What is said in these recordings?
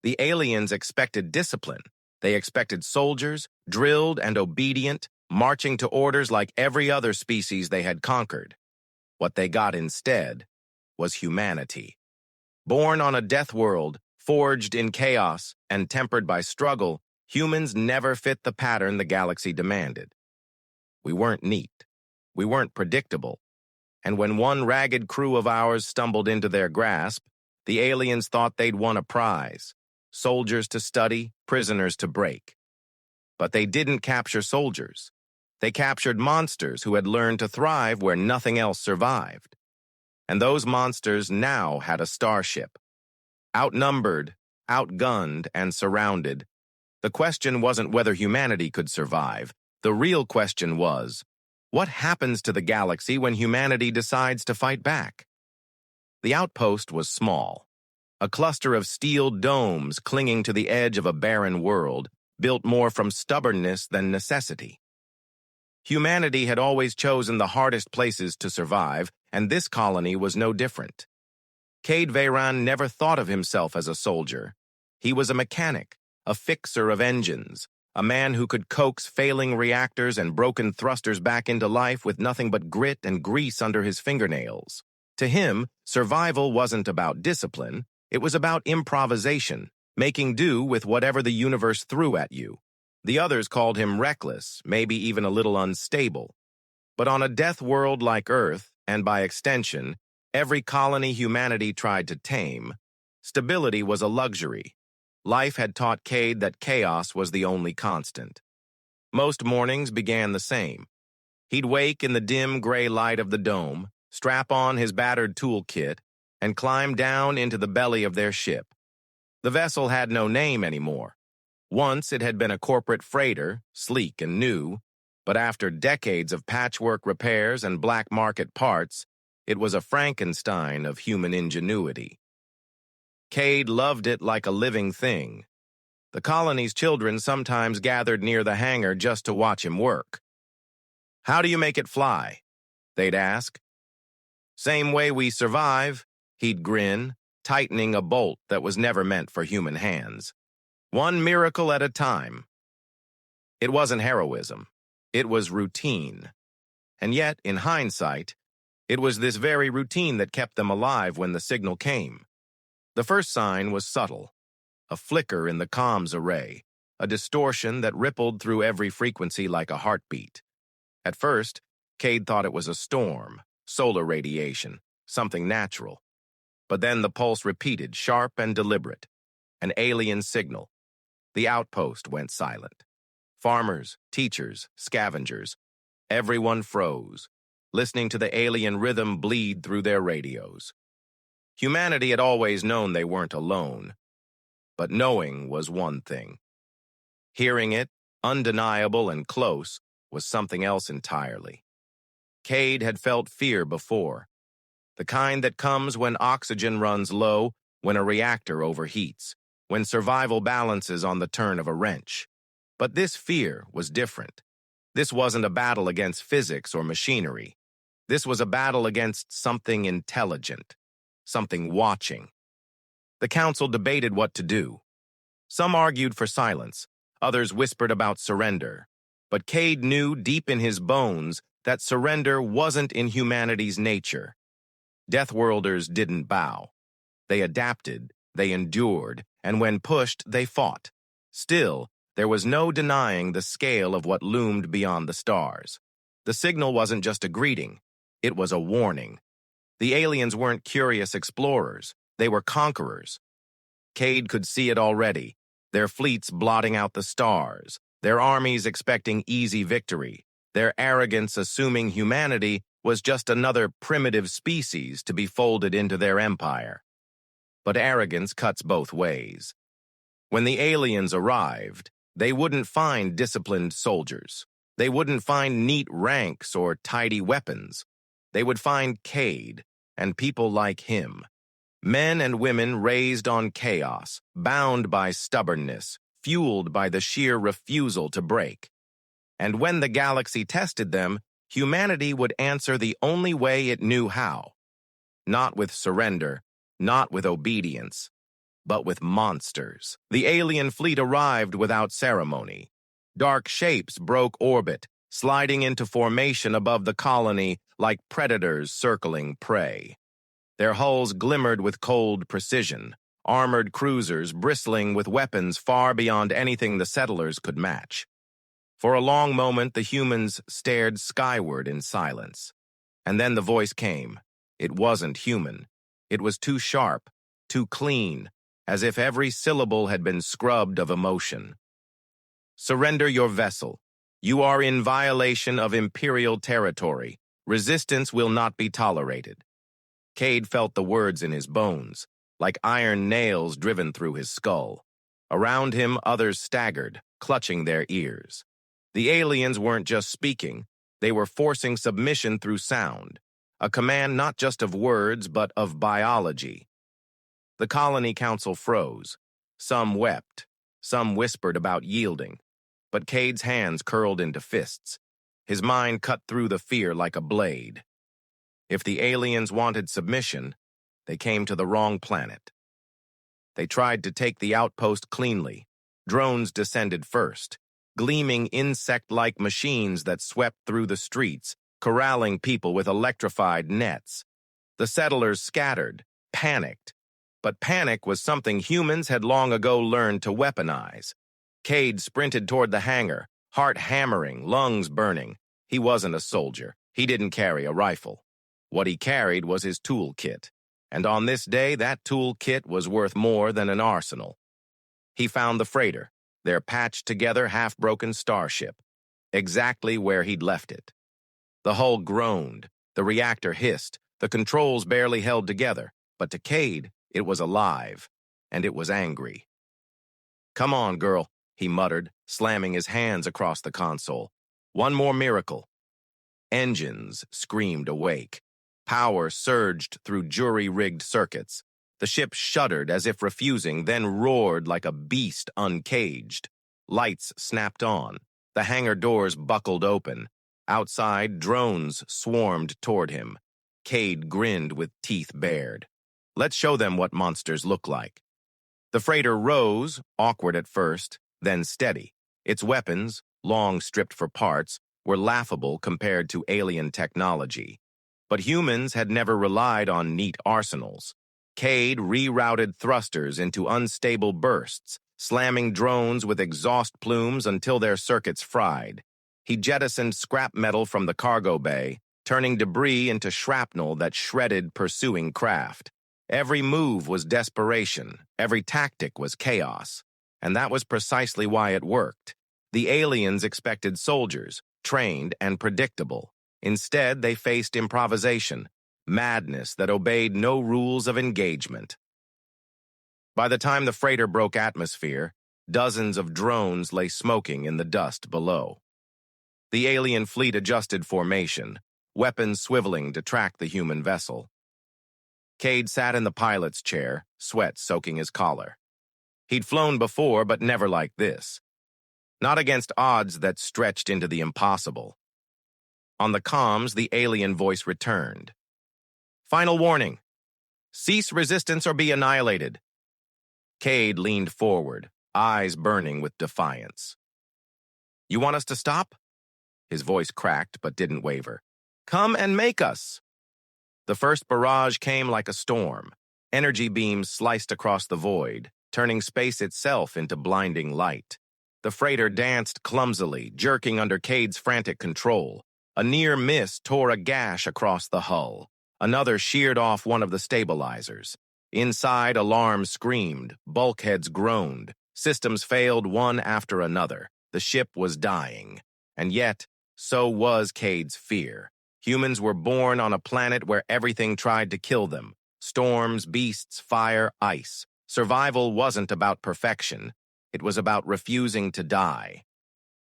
The aliens expected discipline. They expected soldiers, drilled and obedient, marching to orders like every other species they had conquered. What they got instead was humanity. Born on a death world, forged in chaos and tempered by struggle, humans never fit the pattern the galaxy demanded. We weren't neat. We weren't predictable. And when one ragged crew of ours stumbled into their grasp, the aliens thought they'd won a prize. Soldiers to study, prisoners to break. But they didn't capture soldiers. They captured monsters who had learned to thrive where nothing else survived. And those monsters now had a starship. Outnumbered, outgunned, and surrounded, the question wasn't whether humanity could survive. The real question was, what happens to the galaxy when humanity decides to fight back? The outpost was small, a cluster of steel domes clinging to the edge of a barren world, built more from stubbornness than necessity. Humanity had always chosen the hardest places to survive, and this colony was no different. Cade Veyran never thought of himself as a soldier. He was a mechanic, a fixer of engines, a man who could coax failing reactors and broken thrusters back into life with nothing but grit and grease under his fingernails. To him, survival wasn't about discipline, it was about improvisation, making do with whatever the universe threw at you. The others called him reckless, maybe even a little unstable. But on a death world like Earth, and by extension, every colony humanity tried to tame, stability was a luxury. Life had taught Cade that chaos was the only constant. Most mornings began the same. He'd wake in the dim gray light of the dome, strap on his battered toolkit, and climb down into the belly of their ship. The vessel had no name anymore. Once it had been a corporate freighter, sleek and new, but after decades of patchwork repairs and black market parts, it was a Frankenstein of human ingenuity. Cade loved it like a living thing. The colony's children sometimes gathered near the hangar just to watch him work. "How do you make it fly?" they'd ask. "Same way we survive," he'd grin, tightening a bolt that was never meant for human hands. "One miracle at a time." It wasn't heroism. It was routine. And yet, in hindsight, it was this very routine that kept them alive when the signal came. The first sign was subtle, a flicker in the comms array, a distortion that rippled through every frequency like a heartbeat. At first, Cade thought it was a storm, solar radiation, something natural. But then the pulse repeated, sharp and deliberate, an alien signal. The outpost went silent. Farmers, teachers, scavengers, everyone froze, listening to the alien rhythm bleed through their radios. Humanity had always known they weren't alone, but knowing was one thing. Hearing it, undeniable and close, was something else entirely. Cade had felt fear before, the kind that comes when oxygen runs low, when a reactor overheats, when survival balances on the turn of a wrench. But this fear was different. This wasn't a battle against physics or machinery. This was a battle against something intelligent, something watching. The council debated what to do. Some argued for silence, others whispered about surrender. But Cade knew deep in his bones that surrender wasn't in humanity's nature. Deathworlders didn't bow. They adapted, they endured, and when pushed, they fought. Still, there was no denying the scale of what loomed beyond the stars. The signal wasn't just a greeting, it was a warning. The aliens weren't curious explorers, they were conquerors. Cade could see it already, their fleets blotting out the stars, their armies expecting easy victory, their arrogance assuming humanity was just another primitive species to be folded into their empire. But arrogance cuts both ways. When the aliens arrived, they wouldn't find disciplined soldiers. They wouldn't find neat ranks or tidy weapons. They would find Cade and people like him. Men and women raised on chaos, bound by stubbornness, fueled by the sheer refusal to break. And when the galaxy tested them, humanity would answer the only way it knew how. Not with surrender, not with obedience, but with monsters. The alien fleet arrived without ceremony. Dark shapes broke orbit, sliding into formation above the colony like predators circling prey. Their hulls glimmered with cold precision, armored cruisers bristling with weapons far beyond anything the settlers could match. For a long moment, the humans stared skyward in silence. And then the voice came. It wasn't human. It was too sharp, too clean, as if every syllable had been scrubbed of emotion. Surrender your vessel. You are in violation of Imperial territory. Resistance will not be tolerated. Cade felt the words in his bones, like iron nails driven through his skull. Around him, others staggered, clutching their ears. The aliens weren't just speaking, they were forcing submission through sound, a command not just of words, but of biology. The colony council froze. Some wept, some whispered about yielding, but Cade's hands curled into fists. His mind cut through the fear like a blade. If the aliens wanted submission, they came to the wrong planet. They tried to take the outpost cleanly. Drones descended first, gleaming insect-like machines that swept through the streets, corralling people with electrified nets. The settlers scattered, panicked. But panic was something humans had long ago learned to weaponize. Cade sprinted toward the hangar, heart hammering, lungs burning. He wasn't a soldier. He didn't carry a rifle. What he carried was his toolkit. And on this day, that toolkit was worth more than an arsenal. He found the freighter, their patched-together, half-broken starship, exactly where he'd left it. The hull groaned, the reactor hissed, the controls barely held together, but to Cade, it was alive, and it was angry. "Come on, girl," he muttered, slamming his hands across the console. "One more miracle." Engines screamed awake. Power surged through jury-rigged circuits. The ship shuddered as if refusing, then roared like a beast uncaged. Lights snapped on. The hangar doors buckled open. Outside, drones swarmed toward him. Cade grinned with teeth bared. Let's show them what monsters look like. The freighter rose, awkward at first, then steady. Its weapons, long stripped for parts, were laughable compared to alien technology. But humans had never relied on neat arsenals. Cade rerouted thrusters into unstable bursts, slamming drones with exhaust plumes until their circuits fried. He jettisoned scrap metal from the cargo bay, turning debris into shrapnel that shredded pursuing craft. Every move was desperation, every tactic was chaos. And that was precisely why it worked. The aliens expected soldiers, trained and predictable. Instead, they faced improvisation, madness that obeyed no rules of engagement. By the time the freighter broke atmosphere, dozens of drones lay smoking in the dust below. The alien fleet adjusted formation, weapons swiveling to track the human vessel. Cade sat in the pilot's chair, sweat soaking his collar. He'd flown before, but never like this. Not against odds that stretched into the impossible. On the comms, the alien voice returned. "Final warning. Cease resistance or be annihilated." Cade leaned forward, eyes burning with defiance. "You want us to stop?" His voice cracked but didn't waver. "Come and make us." The first barrage came like a storm. Energy beams sliced across the void, turning space itself into blinding light. The freighter danced clumsily, jerking under Cade's frantic control. A near miss tore a gash across the hull. Another sheared off one of the stabilizers. Inside, alarms screamed, bulkheads groaned. Systems failed one after another. The ship was dying. And yet, so was Cade's fear. Humans were born on a planet where everything tried to kill them. Storms, beasts, fire, ice. Survival wasn't about perfection. It was about refusing to die.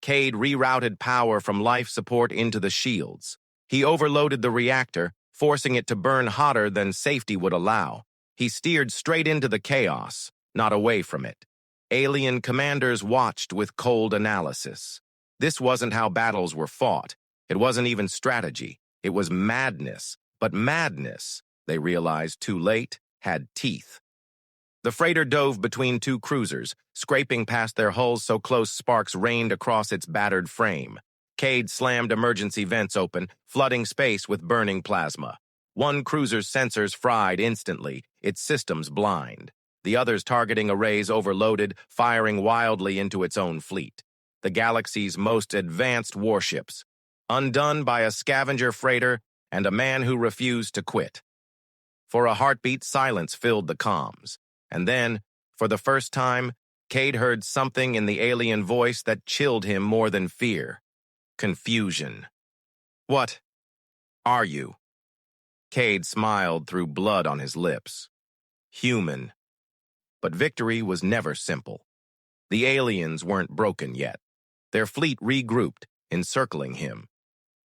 Cade rerouted power from life support into the shields. He overloaded the reactor, forcing it to burn hotter than safety would allow. He steered straight into the chaos, not away from it. Alien commanders watched with cold analysis. This wasn't how battles were fought. It wasn't even strategy. It was madness. But madness, they realized too late, had teeth. The freighter dove between two cruisers, scraping past their hulls so close sparks rained across its battered frame. Cade slammed emergency vents open, flooding space with burning plasma. One cruiser's sensors fried instantly, its systems blind. The other's targeting arrays overloaded, firing wildly into its own fleet. The galaxy's most advanced warships, undone by a scavenger freighter and a man who refused to quit. For a heartbeat, silence filled the comms. And then, for the first time, Cade heard something in the alien voice that chilled him more than fear. Confusion. "What are you?" Cade smiled through blood on his lips. Human. But victory was never simple. The aliens weren't broken yet. Their fleet regrouped, encircling him.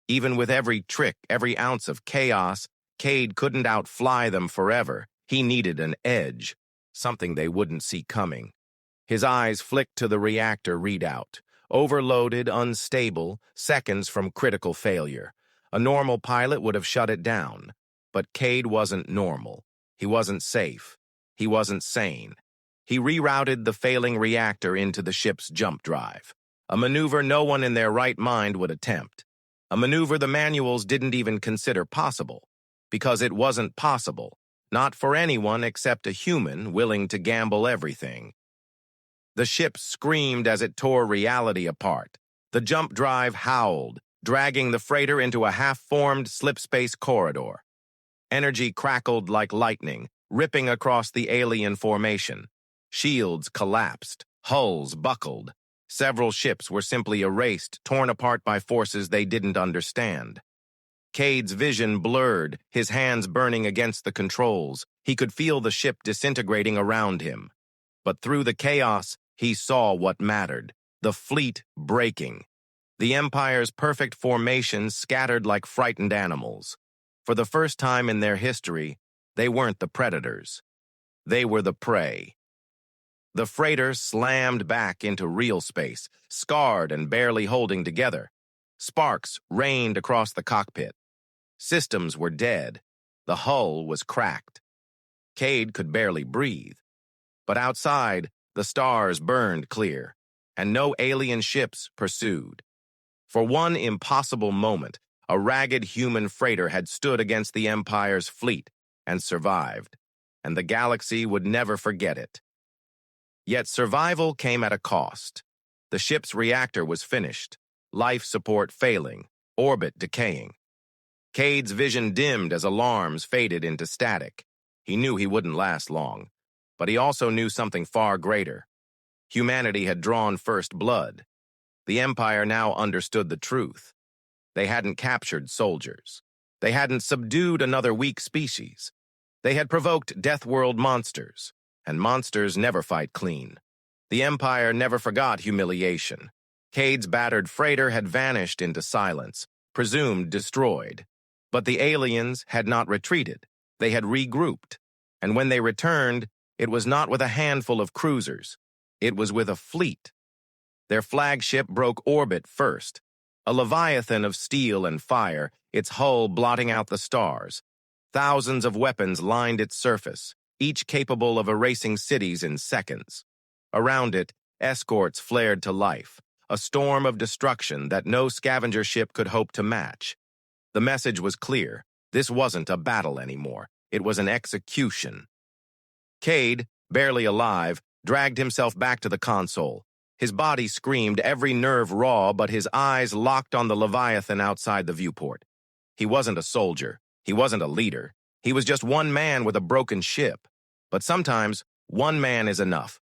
Even with every trick, every ounce of chaos, Cade couldn't outfly them forever. He needed an edge, something they wouldn't see coming. His eyes flicked to the reactor readout. Overloaded, unstable, seconds from critical failure. A normal pilot would have shut it down. But Cade wasn't normal. He wasn't safe. He wasn't sane. He rerouted the failing reactor into the ship's jump drive. A maneuver no one in their right mind would attempt. A maneuver the manuals didn't even consider possible. Because it wasn't possible. Not for anyone except a human willing to gamble everything. The ship screamed as it tore reality apart. The jump drive howled, dragging the freighter into a half-formed slipspace corridor. Energy crackled like lightning, ripping across the alien formation. Shields collapsed, hulls buckled. Several ships were simply erased, torn apart by forces they didn't understand. Cade's vision blurred, his hands burning against the controls. He could feel the ship disintegrating around him. But through the chaos, he saw what mattered, the fleet breaking. The Empire's perfect formation scattered like frightened animals. For the first time in their history, they weren't the predators. They were the prey. The freighter slammed back into real space, scarred and barely holding together. Sparks rained across the cockpit. Systems were dead. The hull was cracked. Cade could barely breathe. But outside, the stars burned clear, and no alien ships pursued. For one impossible moment, a ragged human freighter had stood against the Empire's fleet and survived, and the galaxy would never forget it. Yet survival came at a cost. The ship's reactor was finished, life support failing, orbit decaying. Cade's vision dimmed as alarms faded into static. He knew he wouldn't last long, but he also knew something far greater. Humanity had drawn first blood. The Empire now understood the truth. They hadn't captured soldiers. They hadn't subdued another weak species. They had provoked Deathworld monsters, and monsters never fight clean. The Empire never forgot humiliation. Cade's battered freighter had vanished into silence, presumed destroyed. But the aliens had not retreated. They had regrouped. And when they returned, it was not with a handful of cruisers. It was with a fleet. Their flagship broke orbit first, a leviathan of steel and fire, its hull blotting out the stars. Thousands of weapons lined its surface, each capable of erasing cities in seconds. Around it, escorts flared to life, a storm of destruction that no scavenger ship could hope to match. The message was clear. This wasn't a battle anymore. It was an execution. Cade, barely alive, dragged himself back to the console. His body screamed, every nerve raw, but his eyes locked on the Leviathan outside the viewport. He wasn't a soldier. He wasn't a leader. He was just one man with a broken ship. But sometimes, one man is enough.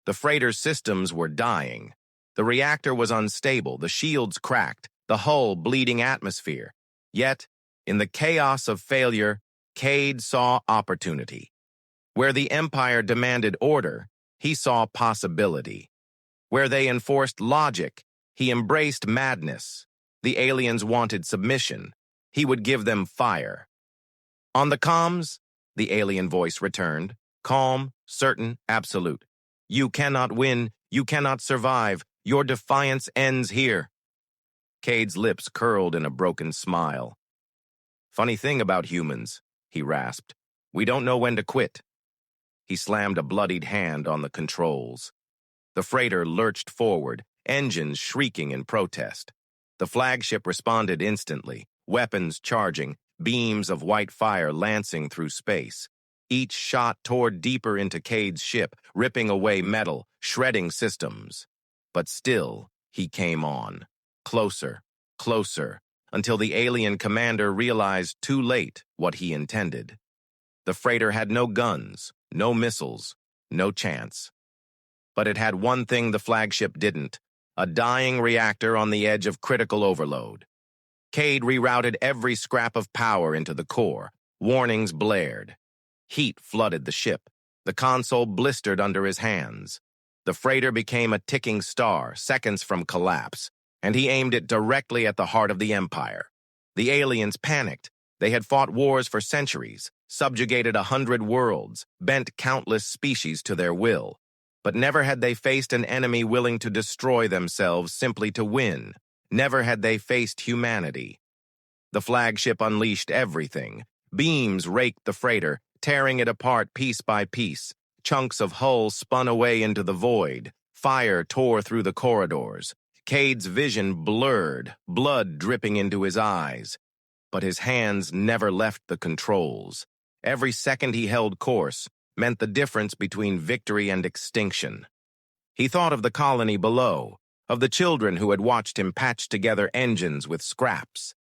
The freighter's systems were dying. The reactor was unstable, the shields cracked, the hull bleeding atmosphere. Yet, in the chaos of failure, Cade saw opportunity. Where the Empire demanded order, he saw possibility. Where they enforced logic, he embraced madness. The aliens wanted submission. He would give them fire. On the comms, the alien voice returned, calm, certain, absolute. You cannot win. You cannot survive. Your defiance ends here. Cade's lips curled in a broken smile. Funny thing about humans, he rasped. We don't know when to quit. He slammed a bloodied hand on the controls. The freighter lurched forward, engines shrieking in protest. The flagship responded instantly, weapons charging, beams of white fire lancing through space. Each shot tore deeper into Cade's ship, ripping away metal, shredding systems. But still, he came on. Closer, closer, until the alien commander realized too late what he intended. The freighter had no guns, no missiles, no chance. But it had one thing the flagship didn't: a dying reactor on the edge of critical overload. Cade rerouted every scrap of power into the core. Warnings blared. Heat flooded the ship. The console blistered under his hands. The freighter became a ticking star, seconds from collapse, and he aimed it directly at the heart of the Empire. The aliens panicked. They had fought wars for centuries, subjugated 100 worlds, bent countless species to their will. But never had they faced an enemy willing to destroy themselves simply to win. Never had they faced humanity. The flagship unleashed everything. Beams raked the freighter, tearing it apart piece by piece. Chunks of hull spun away into the void. Fire tore through the corridors. Cade's vision blurred, blood dripping into his eyes. But his hands never left the controls. Every second he held course meant the difference between victory and extinction. He thought of the colony below, of the children who had watched him patch together engines with scraps.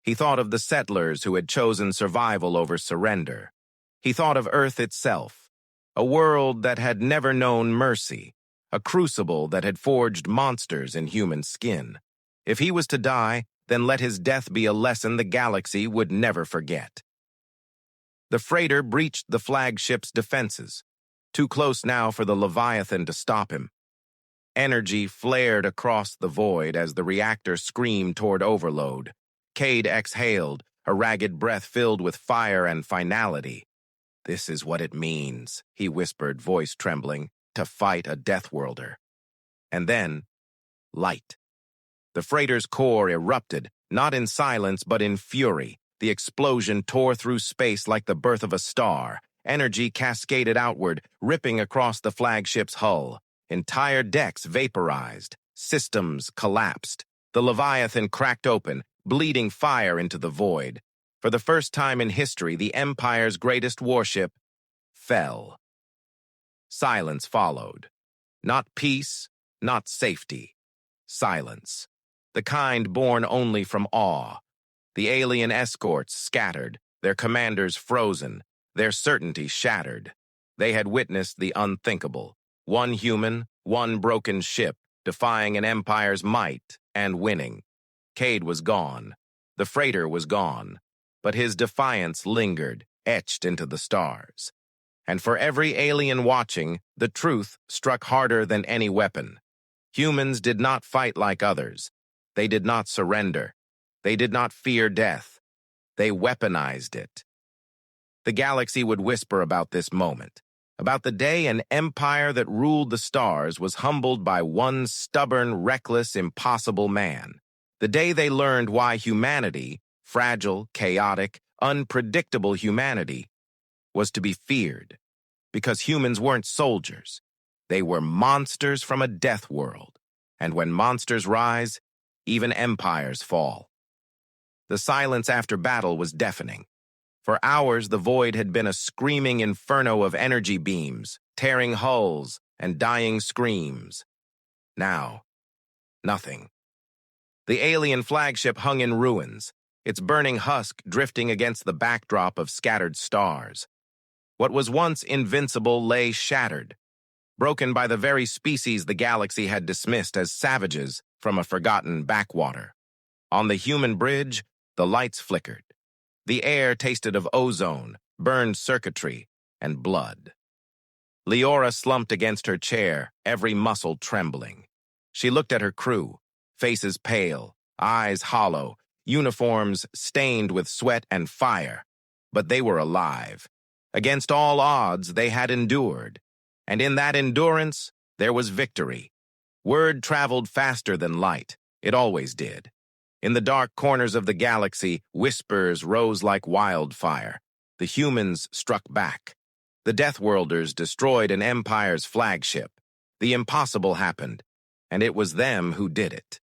He thought of the settlers who had chosen survival over surrender. He thought of Earth itself, a world that had never known mercy, a crucible that had forged monsters in human skin. If he was to die, then let his death be a lesson the galaxy would never forget. The freighter breached the flagship's defenses, too close now for the Leviathan to stop him. Energy flared across the void as the reactor screamed toward overload. Cade exhaled, a ragged breath filled with fire and finality. "This is what it means," he whispered, voice trembling, "to fight a Deathworlder." And then, light. The freighter's core erupted, not in silence but in fury. The explosion tore through space like the birth of a star. Energy cascaded outward, ripping across the flagship's hull. Entire decks vaporized. Systems collapsed. The Leviathan cracked open, bleeding fire into the void. For the first time in history, the Empire's greatest warship fell. Silence followed. Not peace, not safety. Silence. The kind born only from awe. The alien escorts scattered, their commanders frozen, their certainty shattered. They had witnessed the unthinkable. One human, one broken ship, defying an empire's might and winning. Cade was gone. The freighter was gone. But his defiance lingered, etched into the stars. And for every alien watching, the truth struck harder than any weapon. Humans did not fight like others. They did not surrender. They did not fear death. They weaponized it. The galaxy would whisper about this moment, about the day an empire that ruled the stars was humbled by one stubborn, reckless, impossible man. The day they learned why humanity, fragile, chaotic, unpredictable humanity, was to be feared. Because humans weren't soldiers. They were monsters from a death world. And when monsters rise, even empires fall. The silence after battle was deafening. For hours, the void had been a screaming inferno of energy beams, tearing hulls, and dying screams. Now, nothing. The alien flagship hung in ruins, its burning husk drifting against the backdrop of scattered stars. What was once invincible lay shattered, broken by the very species the galaxy had dismissed as savages from a forgotten backwater. On the human bridge, the lights flickered. The air tasted of ozone, burned circuitry, and blood. Leora slumped against her chair, every muscle trembling. She looked at her crew, faces pale, eyes hollow, uniforms stained with sweat and fire. But they were alive. Against all odds, they had endured. And in that endurance, there was victory. Word traveled faster than light. It always did. In the dark corners of the galaxy, whispers rose like wildfire. The humans struck back. The Deathworlders destroyed an empire's flagship. The impossible happened, and it was them who did it.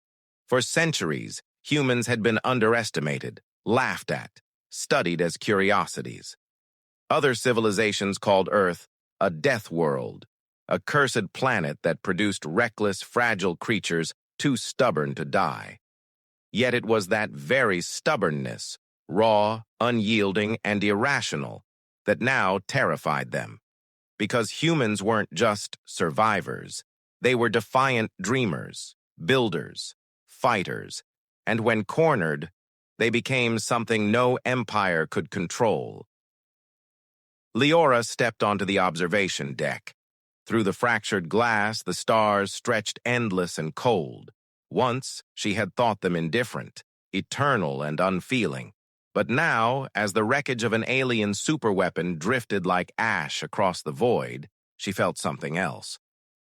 For centuries, humans had been underestimated, laughed at, studied as curiosities. Other civilizations called Earth a death world, a cursed planet that produced reckless, fragile creatures too stubborn to die. Yet it was that very stubbornness, raw, unyielding, and irrational, that now terrified them. Because humans weren't just survivors, they were defiant dreamers, builders, fighters, and when cornered, they became something no empire could control. Leora stepped onto the observation deck. Through the fractured glass, the stars stretched endless and cold. Once, she had thought them indifferent, eternal and unfeeling. But now, as the wreckage of an alien superweapon drifted like ash across the void, she felt something else.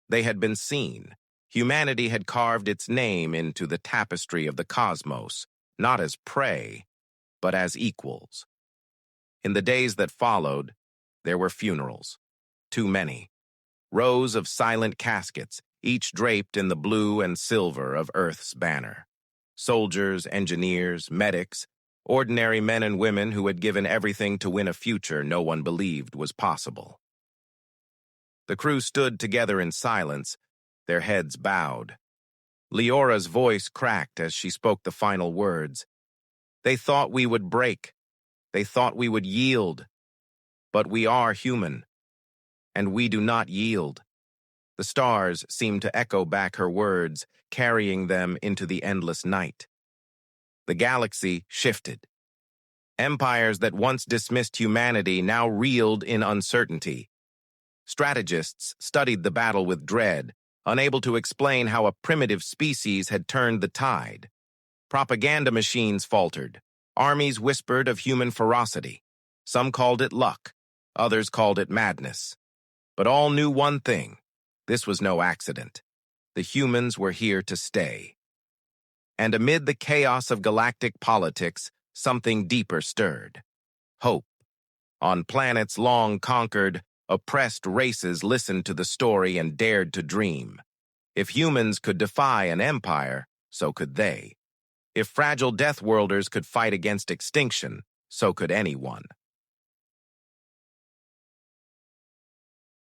They had been seen. Humanity had carved its name into the tapestry of the cosmos, not as prey, but as equals. In the days that followed, there were funerals. Too many. Rows of silent caskets, each draped in the blue and silver of Earth's banner. Soldiers, engineers, medics, ordinary men and women who had given everything to win a future no one believed was possible. The crew stood together in silence, their heads bowed. Leora's voice cracked as she spoke the final words. They thought we would break. They thought we would yield. But we are human, and we do not yield. The stars seemed to echo back her words, carrying them into the endless night. The galaxy shifted. Empires that once dismissed humanity now reeled in uncertainty. Strategists studied the battle with dread, unable to explain how a primitive species had turned the tide. Propaganda machines faltered. Armies whispered of human ferocity. Some called it luck. Others called it madness. But all knew one thing. This was no accident. The humans were here to stay. And amid the chaos of galactic politics, something deeper stirred. Hope. On planets long conquered, oppressed races listened to the story and dared to dream. If humans could defy an empire, so could they. If fragile Deathworlders could fight against extinction, so could anyone.